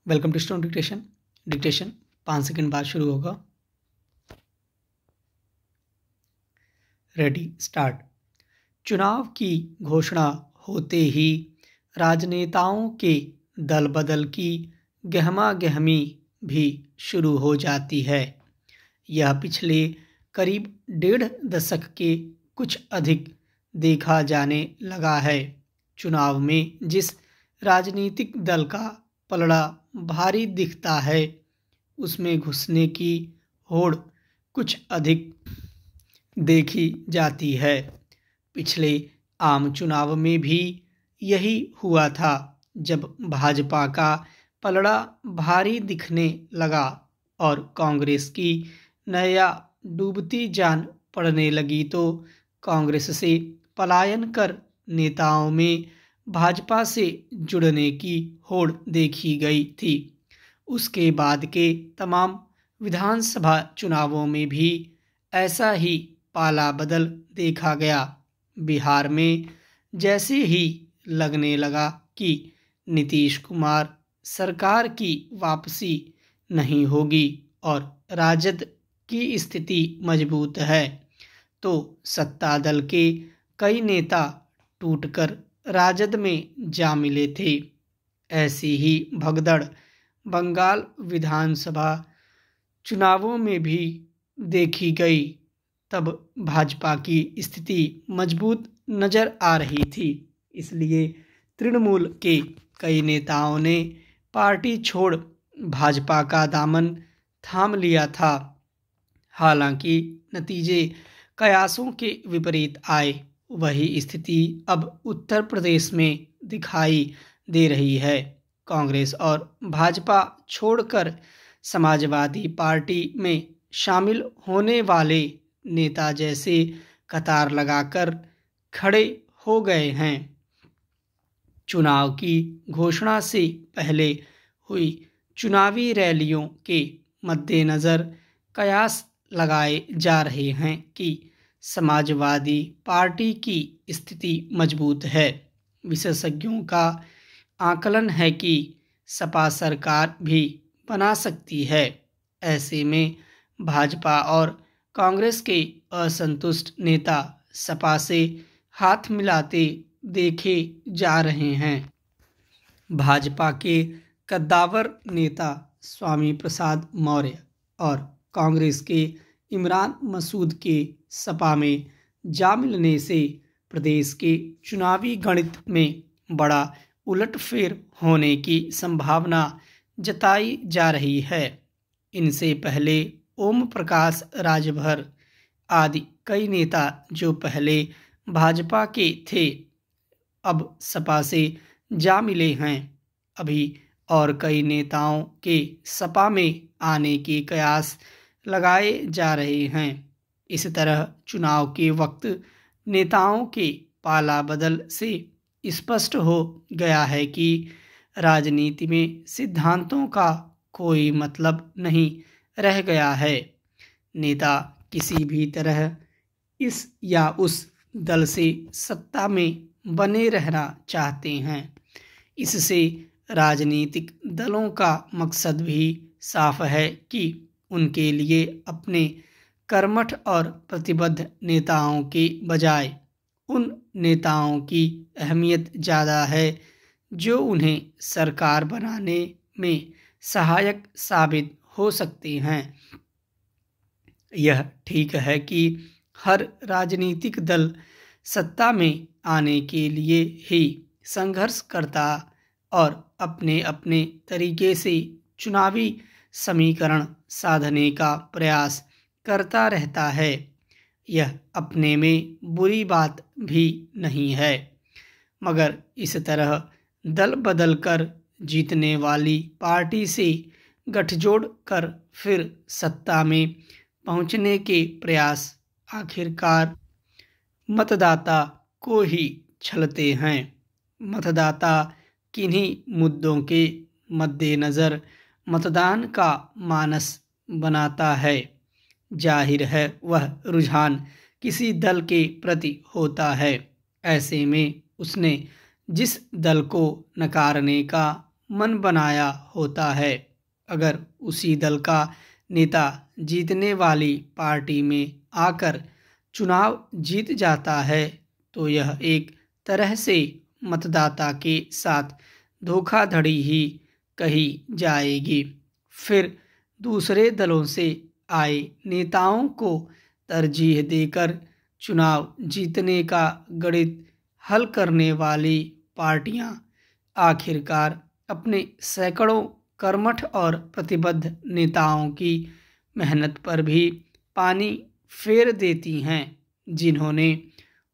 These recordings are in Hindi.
Welcome to stone dictation. Dictation 5 second बाद शुरू होगा। Ready start. चुनाव की घोषणा होते ही राजनेताओं के दल बदल की गहमा गहमी भी शुरू हो जाती है। यह पिछले करीब 1.5 दशक के कुछ अधिक देखा जाने लगा है। चुनाव में जिस राजनीतिक दल का पलड़ा भारी दिखता है उसमें घुसने की होड़ कुछ अधिक देखी जाती है। पिछले आम चुनाव में भी यही हुआ था। जब भाजपा का पलड़ा भारी दिखने लगा और कांग्रेस की नया डूबती जान पड़ने लगी तो कांग्रेस से पलायन कर नेताओं में भाजपा से जुड़ने की होड़ देखी गई थी। उसके बाद के तमाम विधानसभा चुनावों में भी ऐसा ही पाला बदल देखा गया। बिहार में जैसे ही लगने लगा कि नीतीश कुमार सरकार की वापसी नहीं होगी और राजद की स्थिति मजबूत है, तो सत्ता दल के कई नेता टूटकर राजद में जा मिले थे। ऐसी ही भगदड़ बंगाल विधानसभा चुनावों में भी देखी गई। तब भाजपा की स्थिति मजबूत नजर आ रही थी, इसलिए तृणमूल के कई नेताओं ने पार्टी छोड़ भाजपा का दामन थाम लिया था। हालांकि नतीजे कयासों के विपरीत आए। वही स्थिति अब उत्तर प्रदेश में दिखाई दे रही है। कांग्रेस और भाजपा छोड़कर समाजवादी पार्टी में शामिल होने वाले नेता जैसे कतार लगाकर खड़े हो गए हैं। चुनाव की घोषणा से पहले हुई चुनावी रैलियों के मद्देनज़र कयास लगाए जा रहे हैं कि समाजवादी पार्टी की स्थिति मजबूत है। विशेषज्ञों का आकलन है कि सपा सरकार भी बना सकती है। ऐसे में भाजपा और कांग्रेस के असंतुष्ट नेता सपा से हाथ मिलाते देखे जा रहे हैं। भाजपा के कद्दावर नेता स्वामी प्रसाद मौर्य और कांग्रेस के इमरान मसूद के सपा में जा मिलने से प्रदेश के चुनावी गणित में बड़ा उलटफेर होने की संभावना जताई जा रही है। इनसे पहले ओम प्रकाश राजभर आदि कई नेता जो पहले भाजपा के थे अब सपा से जा मिले हैं। अभी और कई नेताओं के सपा में आने के कयास लगाए जा रहे हैं। इस तरह चुनाव के वक्त नेताओं के पाला बदल से स्पष्ट हो गया है कि राजनीति में सिद्धांतों का कोई मतलब नहीं रह गया है। नेता किसी भी तरह इस या उस दल से सत्ता में बने रहना चाहते हैं। इससे राजनीतिक दलों का मकसद भी साफ है कि उनके लिए अपने कर्मठ और प्रतिबद्ध नेताओं के बजाय उन नेताओं की अहमियत ज़्यादा है जो उन्हें सरकार बनाने में सहायक साबित हो सकते हैं। यह ठीक है कि हर राजनीतिक दल सत्ता में आने के लिए ही संघर्ष करता और अपने अपने तरीके से चुनावी समीकरण साधने का प्रयास करता रहता है। यह अपने में बुरी बात भी नहीं है, मगर इस तरह दल बदल कर जीतने वाली पार्टी से गठजोड़ कर फिर सत्ता में पहुंचने के प्रयास आखिरकार मतदाता को ही छलते हैं। मतदाता किन्हीं मुद्दों के मद्देनज़र मतदान का मानस बनाता है। जाहिर है वह रुझान किसी दल के प्रति होता है। ऐसे में उसने जिस दल को नकारने का मन बनाया होता है। अगर उसी दल का नेता जीतने वाली पार्टी में आकर चुनाव जीत जाता है तो यह एक तरह से मतदाता के साथ धोखाधड़ी ही कही जाएगी। फिर दूसरे दलों से आए नेताओं को तरजीह देकर चुनाव जीतने का गणित हल करने वाली पार्टियां आखिरकार अपने सैकड़ों कर्मठ और प्रतिबद्ध नेताओं की मेहनत पर भी पानी फेर देती हैं, जिन्होंने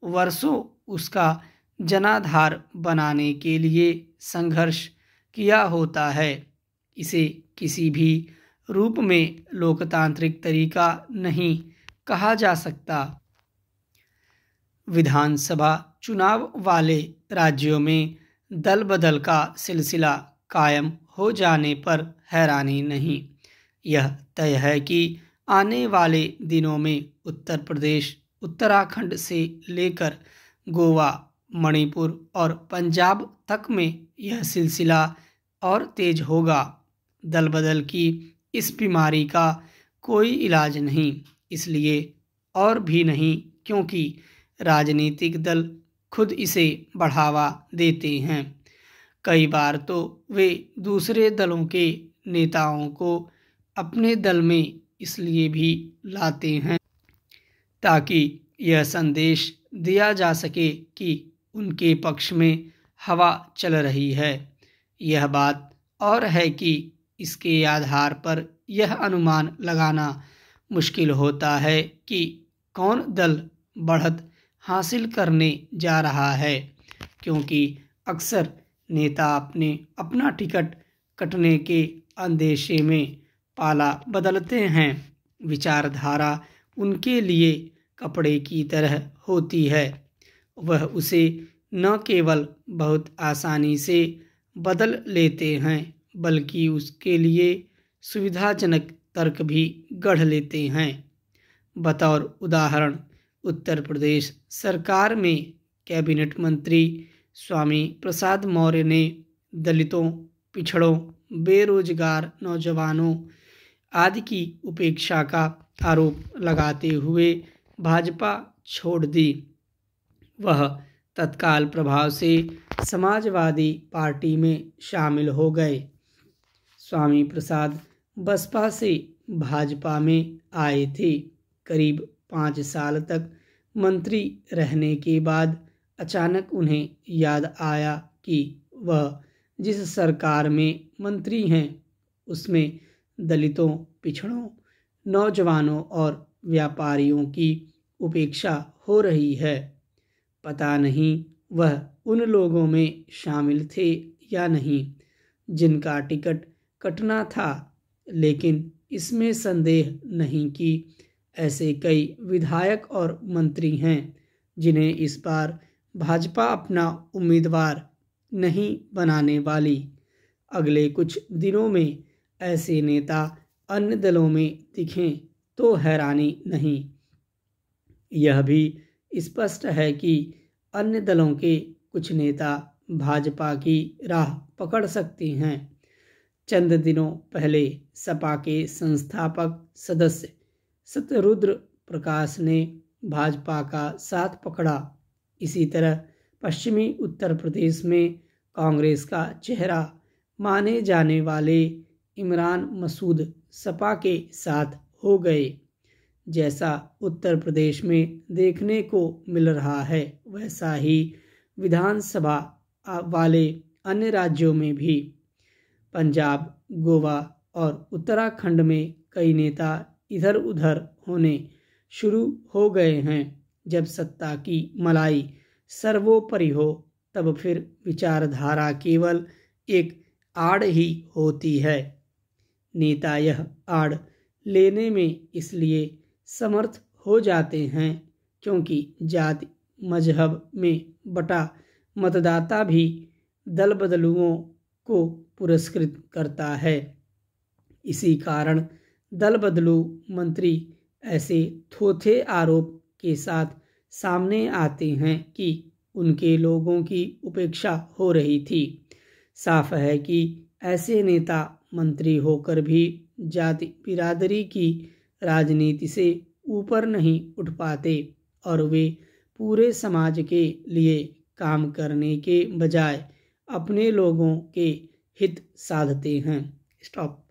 वर्षों उसका जनाधार बनाने के लिए संघर्ष किया होता है। इसे किसी भी रूप में लोकतांत्रिक तरीका नहीं कहा जा सकता। विधानसभा चुनाव वाले राज्यों में दल बदल का सिलसिला कायम हो जाने पर हैरानी नहीं। यह तय है कि आने वाले दिनों में उत्तर प्रदेश, उत्तराखंड से लेकर गोवा, मणिपुर और पंजाब तक में यह सिलसिला और तेज होगा। दल बदल की इस बीमारी का कोई इलाज नहीं, इसलिए और भी नहीं क्योंकि राजनीतिक दल खुद इसे बढ़ावा देते हैं। कई बार तो वे दूसरे दलों के नेताओं को अपने दल में इसलिए भी लाते हैं ताकि यह संदेश दिया जा सके कि उनके पक्ष में हवा चल रही है। यह बात और है कि इसके आधार पर यह अनुमान लगाना मुश्किल होता है कि कौन दल बढ़त हासिल करने जा रहा है, क्योंकि अक्सर नेता अपना टिकट कटने के अंदेशे में पाला बदलते हैं। विचारधारा उनके लिए कपड़े की तरह होती है, वह उसे न केवल बहुत आसानी से बदल लेते हैं बल्कि उसके लिए सुविधाजनक तर्क भी गढ़ लेते हैं। बतौर उदाहरण, उत्तर प्रदेश सरकार में कैबिनेट मंत्री स्वामी प्रसाद मौर्य ने दलितों, पिछड़ों, बेरोजगार नौजवानों आदि की उपेक्षा का आरोप लगाते हुए भाजपा छोड़ दी। वह तत्काल प्रभाव से समाजवादी पार्टी में शामिल हो गए। स्वामी प्रसाद बसपा से भाजपा में आए थे। करीब 5 साल तक मंत्री रहने के बाद अचानक उन्हें याद आया कि वह जिस सरकार में मंत्री हैं उसमें दलितों, पिछड़ों, नौजवानों और व्यापारियों की उपेक्षा हो रही है। पता नहीं वह उन लोगों में शामिल थे या नहीं जिनका टिकट कटना था, लेकिन इसमें संदेह नहीं कि ऐसे कई विधायक और मंत्री हैं जिन्हें इस बार भाजपा अपना उम्मीदवार नहीं बनाने वाली। अगले कुछ दिनों में ऐसे नेता अन्य दलों में दिखें तो हैरानी नहीं। यह भी स्पष्ट है कि अन्य दलों के कुछ नेता भाजपा की राह पकड़ सकते हैं। चंद दिनों पहले सपा के संस्थापक सदस्य सत्यरुद्र प्रकाश ने भाजपा का साथ पकड़ा। इसी तरह पश्चिमी उत्तर प्रदेश में कांग्रेस का चेहरा माने जाने वाले इमरान मसूद सपा के साथ हो गए। जैसा उत्तर प्रदेश में देखने को मिल रहा है वैसा ही विधानसभा वाले अन्य राज्यों में भी। पंजाब, गोवा और उत्तराखंड में कई नेता इधर उधर होने शुरू हो गए हैं। जब सत्ता की मलाई सर्वोपरि हो तब फिर विचारधारा केवल एक आड़ ही होती है। नेता यह आड़ लेने में इसलिए समर्थ हो जाते हैं क्योंकि जाति मजहब में बटा मतदाता भी दल बदलुओं को पुरस्कृत करता है। इसी कारण दल बदलू मंत्री ऐसे थोथे आरोप के साथ सामने आते हैं कि उनके लोगों की उपेक्षा हो रही थी। साफ है कि ऐसे नेता मंत्री होकर भी जाति बिरादरी की राजनीति से ऊपर नहीं उठ पाते और वे पूरे समाज के लिए काम करने के बजाय अपने लोगों के हित साधते हैं। स्टॉप।